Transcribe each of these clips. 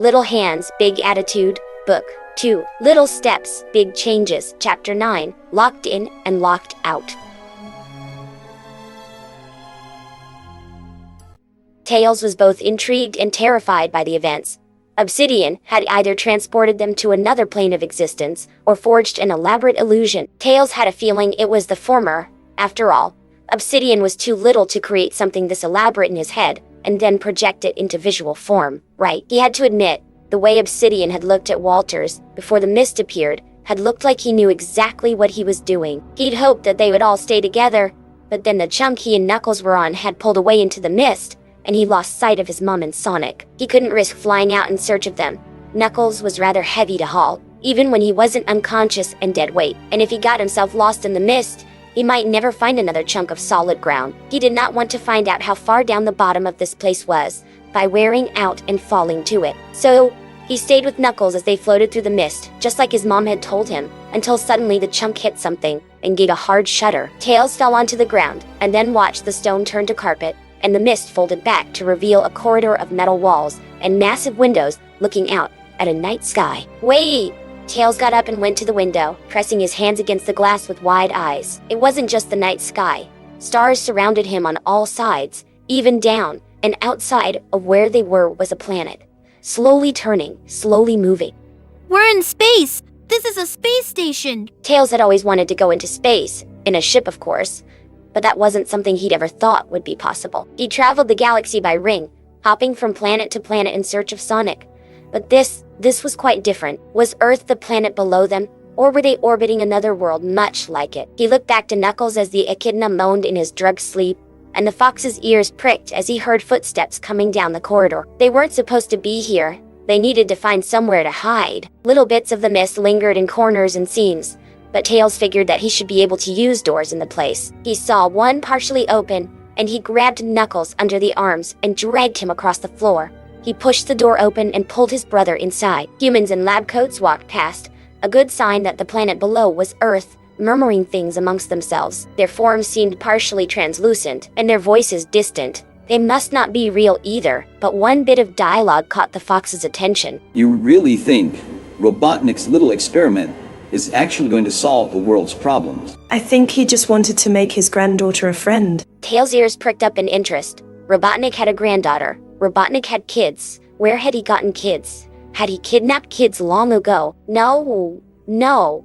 Little Hands, Big Attitude, Book 2. Little Steps, Big Changes, Chapter 9, Locked In and Locked Out. Tails was both intrigued and terrified by the events. Obsidian had either transported them to another plane of existence or forged an elaborate illusion. Tails had a feeling it was the former. After all, Obsidian was too little to create something this elaborate in his head and then project it into visual form, right? He had to admit, the way Obsidian had looked at Walters before the mist appeared had looked like he knew exactly what he was doing. He'd hoped that they would all stay together, but then the chunk he and Knuckles were on had pulled away into the mist, and he lost sight of his mom and Sonic. He couldn't risk flying out in search of them. Knuckles was rather heavy to haul, even when he wasn't unconscious and dead weight, and if he got himself lost in the mist, he might never find another chunk of solid ground. He did not want to find out how far down the bottom of this place was by wearing out and falling to it. So, he stayed with Knuckles as they floated through the mist, just like his mom had told him, until suddenly the chunk hit something and gave a hard shudder. Tails fell onto the ground, and then watched the stone turn to carpet, and the mist folded back to reveal a corridor of metal walls and massive windows looking out at a night sky. Wait! Tails got up and went to the window, pressing his hands against the glass with wide eyes. It wasn't just the night sky. Stars surrounded him on all sides, even down, and outside of where they were was a planet. Slowly turning, slowly moving. We're in space! This is a space station! Tails had always wanted to go into space, in a ship of course, but that wasn't something he'd ever thought would be possible. He traveled the galaxy by ring, hopping from planet to planet in search of Sonic. But this was quite different. Was Earth the planet below them, or were they orbiting another world much like it? He looked back to Knuckles as the echidna moaned in his drugged sleep, and the fox's ears pricked as he heard footsteps coming down the corridor. They weren't supposed to be here. They needed to find somewhere to hide. Little bits of the mist lingered in corners and seams, but Tails figured that he should be able to use doors in the place. He saw one partially open, and he grabbed Knuckles under the arms and dragged him across the floor. He pushed the door open and pulled his brother inside. Humans in lab coats walked past, a good sign that the planet below was Earth, murmuring things amongst themselves. Their forms seemed partially translucent, and their voices distant. They must not be real either, but one bit of dialogue caught the fox's attention. You really think Robotnik's little experiment is actually going to solve the world's problems? I think he just wanted to make his granddaughter a friend. Tails' ears pricked up in interest. Robotnik had a granddaughter. Robotnik had kids. Where had he gotten kids? Had he kidnapped kids long ago? No.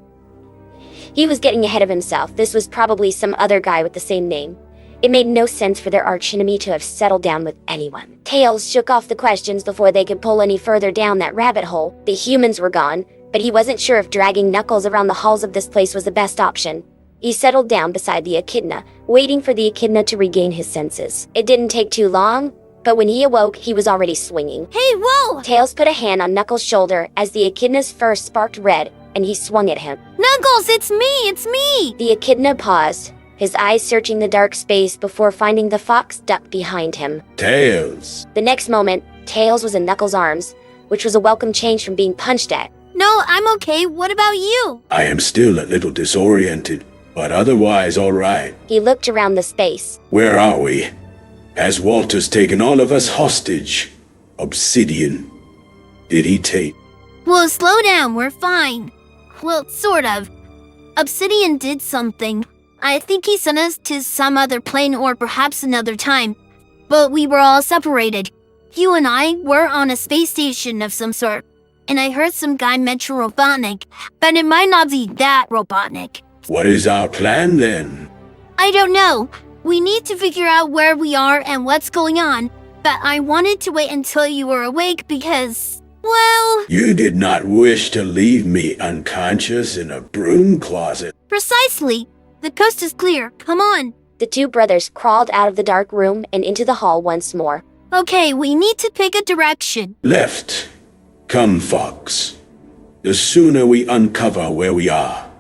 He was getting ahead of himself. This was probably some other guy with the same name. It made no sense for their archenemy to have settled down with anyone. Tails shook off the questions before they could pull any further down that rabbit hole. The humans were gone, but he wasn't sure if dragging Knuckles around the halls of this place was the best option. He settled down beside the echidna, waiting for the echidna to regain his senses. It didn't take too long, but when he awoke, he was already swinging. Hey, whoa! Tails put a hand on Knuckles' shoulder as the echidna's fur sparked red, and he swung at him. Knuckles, it's me! The echidna paused, his eyes searching the dark space before finding the fox duck behind him. Tails! The next moment, Tails was in Knuckles' arms, which was a welcome change from being punched at. No, I'm okay. What about you? I am still a little disoriented, but otherwise all right. He looked around the space. Where are we? Has Walters taken all of us hostage? Obsidian, did he take? Well, slow down. We're fine. Well, sort of. Obsidian did something. I think he sent us to some other plane or perhaps another time. But we were all separated. You and I were on a space station of some sort. And I heard some guy mention Robotnik, but it might not be that Robotnik. What is our plan then? I don't know. We need to figure out where we are and what's going on, but I wanted to wait until you were awake because, well... You did not wish to leave me unconscious in a broom closet. Precisely. The coast is clear. Come on. The two brothers crawled out of the dark room and into the hall once more. Okay, we need to pick a direction. Left. Come, Fox. The sooner we uncover where we are,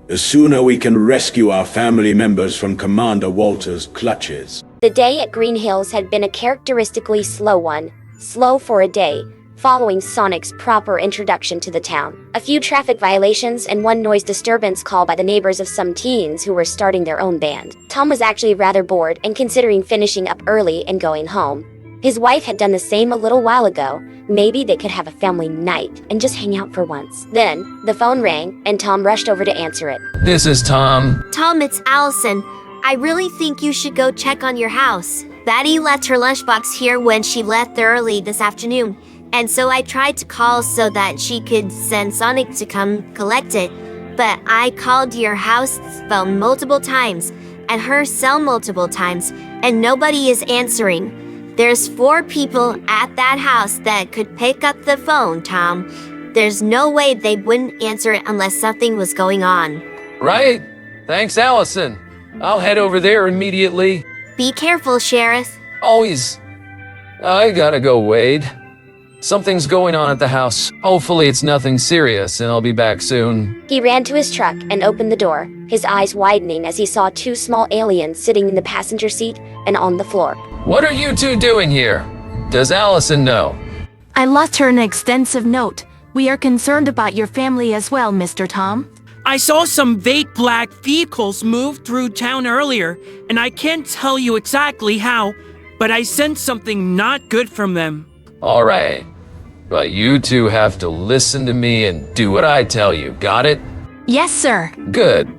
the sooner we can rescue our family members from Commander Walters' clutches. The day at Green Hills had been a characteristically slow one. Slow for a day, following Sonic's proper introduction to the town. A few traffic violations and one noise disturbance call by the neighbors of some teens who were starting their own band. Tom was actually rather bored and considering finishing up early and going home. His wife had done the same a little while ago. Maybe they could have a family night and just hang out for once. Then, the phone rang, and Tom rushed over to answer it. This is Tom. Tom, it's Allison. I really think you should go check on your house. Betty left her lunchbox here when she left early this afternoon, and so I tried to call so that she could send Sonic to come collect it. But I called your house phone multiple times, and her cell multiple times, and nobody is answering. There's 4 people at that house that could pick up the phone, Tom. There's no way they wouldn't answer it unless something was going on. Right? Thanks, Allison. I'll head over there immediately. Be careful, Sheriff. Always. I gotta go, Wade. Something's going on at the house. Hopefully it's nothing serious and I'll be back soon. He ran to his truck and opened the door, his eyes widening as he saw 2 small aliens sitting in the passenger seat and on the floor. What are you two doing here? Does Allison know? I left her an extensive note. We are concerned about your family as well, Mr. Tom. I saw some vague black vehicles move through town earlier, and I can't tell you exactly how, but I sensed something not good from them. All right. But you two have to listen to me and do what I tell you. Got it? Yes, sir. Good.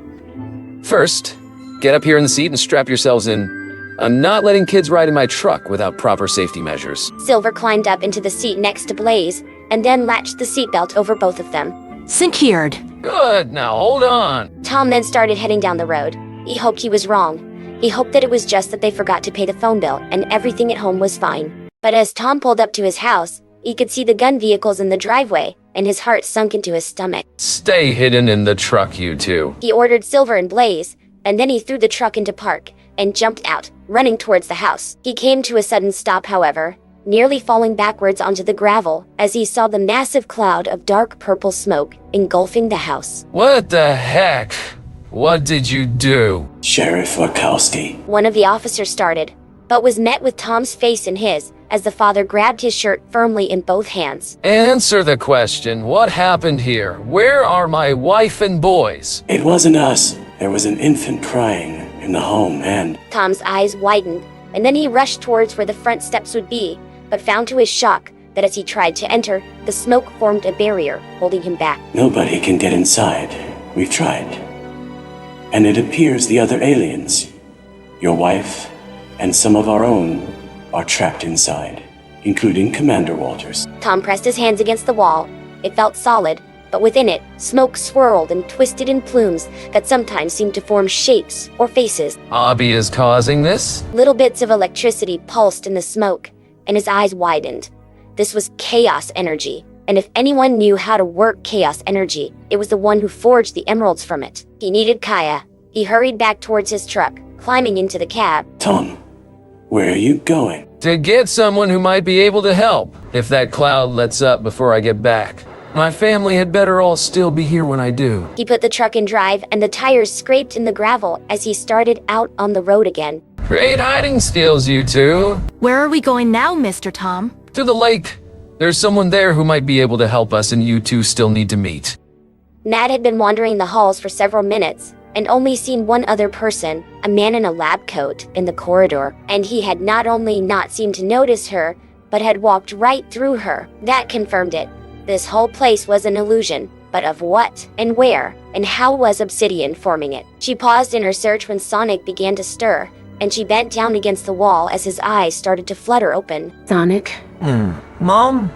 First, get up here in the seat and strap yourselves in. I'm not letting kids ride in my truck without proper safety measures. Silver climbed up into the seat next to Blaze, and then latched the seatbelt over both of them. Secured. Good, now hold on. Tom then started heading down the road. He hoped he was wrong. He hoped that it was just that they forgot to pay the phone bill, and everything at home was fine. But as Tom pulled up to his house, he could see the gun vehicles in the driveway, and his heart sunk into his stomach. Stay hidden in the truck, you two. He ordered Silver and Blaze, and then he threw the truck into park, and jumped out, running towards the house. He came to a sudden stop, however, nearly falling backwards onto the gravel as he saw the massive cloud of dark purple smoke engulfing the house. What the heck? What did you do? Sheriff Wachowski. One of the officers started, but was met with Tom's face in his as the father grabbed his shirt firmly in both hands. Answer the question. What happened here? Where are my wife and boys? It wasn't us. There was an infant crying in the home, and Tom's eyes widened, and then he rushed towards where the front steps would be, but found to his shock that as he tried to enter, the smoke formed a barrier, holding him back. nobody can get inside. We've tried. And it appears the other aliens, your wife and some of our own, are trapped inside, including Commander Walters. Tom pressed his hands against the wall. It felt solid, but within it, smoke swirled and twisted in plumes that sometimes seemed to form shapes or faces. Abby is causing this? Little bits of electricity pulsed in the smoke, and his eyes widened. This was chaos energy, and if anyone knew how to work chaos energy, it was the one who forged the emeralds from it. He needed Kaya. He hurried back towards his truck, climbing into the cab. Tom, where are you going? To get someone who might be able to help, if that cloud lets up before I get back. My family had better all still be here when I do. He put the truck in drive, and the tires scraped in the gravel as he started out on the road again. Great hiding skills, you two. Where are we going now, Mr. Tom? To the lake. There's someone there who might be able to help us, and you two still need to meet. Matt had been wandering the halls for several minutes, and only seen one other person, a man in a lab coat, in the corridor, and he had not only not seemed to notice her, but had walked right through her. That confirmed it. This whole place was an illusion, but of what, and where, and how was Obsidian forming it? She paused in her search when Sonic began to stir, and she bent down against the wall as his eyes started to flutter open. Sonic? Mom?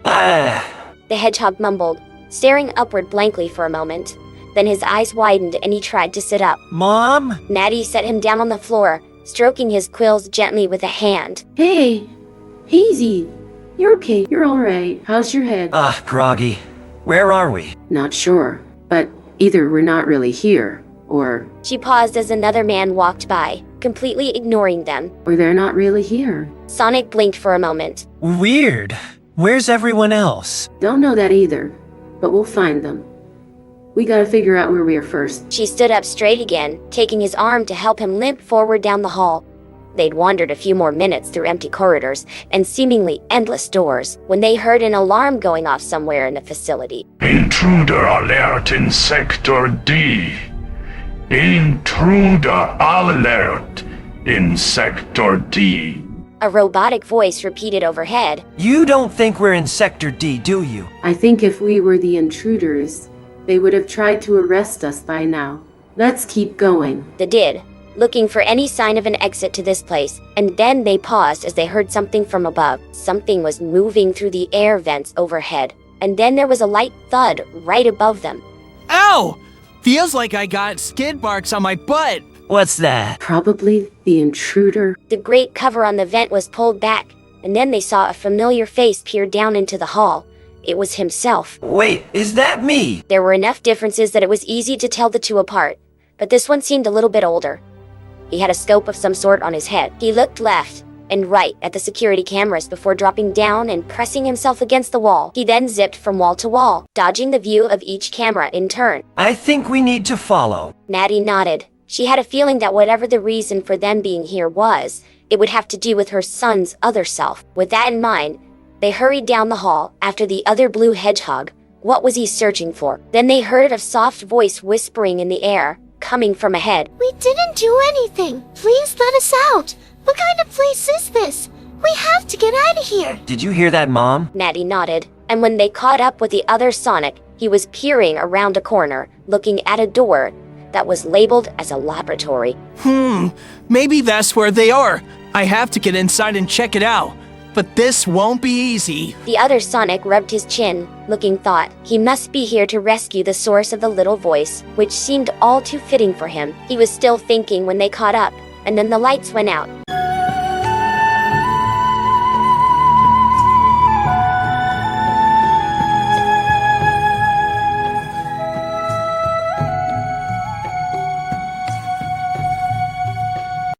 The hedgehog mumbled, staring upward blankly for a moment. Then his eyes widened and he tried to sit up. Mom? Natty set him down on the floor, stroking his quills gently with a hand. Hey, easy. You're okay. You're alright. How's your head? Groggy. Where are we? Not sure, but either we're not really here, or She paused as another man walked by, completely ignoring them. they're not really here. Sonic blinked for a moment. Weird. Where's everyone else? Don't know that either, but we'll find them. We gotta figure out where we are first. She stood up straight again, taking his arm to help him limp forward down the hall. They'd wandered a few more minutes through empty corridors and seemingly endless doors when they heard an alarm going off somewhere in the facility. Intruder alert in Sector D. Intruder alert in Sector D. A robotic voice repeated overhead. You don't think we're in Sector D, do you? I think if we were the intruders, they would have tried to arrest us by now. Let's keep going. They did, looking for any sign of an exit to this place, and then they paused as they heard something from above. Something was moving through the air vents overhead, and then there was a light thud right above them. Ow! Feels like I got skid marks on my butt. What's that? Probably the intruder. The great cover on the vent was pulled back, and then they saw a familiar face peer down into the hall. It was himself. Wait, is that me? There were enough differences that it was easy to tell the two apart, but this one seemed a little bit older. He had a scope of some sort on his head. He looked left and right at the security cameras before dropping down and pressing himself against the wall. He then zipped from wall to wall, dodging the view of each camera in turn. I think we need to follow. Maddie nodded. She had a feeling that whatever the reason for them being here was, it would have to do with her son's other self. With that in mind, they hurried down the hall after the other blue hedgehog. What was he searching for? Then they heard a soft voice whispering in the air, coming from ahead. We didn't do anything. Please let us out. What kind of place is this? We have to get out of here. Did you hear that, Mom? Maddie nodded, and when they caught up with the other Sonic, he was peering around a corner, looking at a door that was labeled as a laboratory. Maybe that's where they are. I have to get inside and check it out. But this won't be easy. The other Sonic rubbed his chin, looking thought. He must be here to rescue the source of the little voice, which seemed all too fitting for him. He was still thinking when they caught up, and then the lights went out.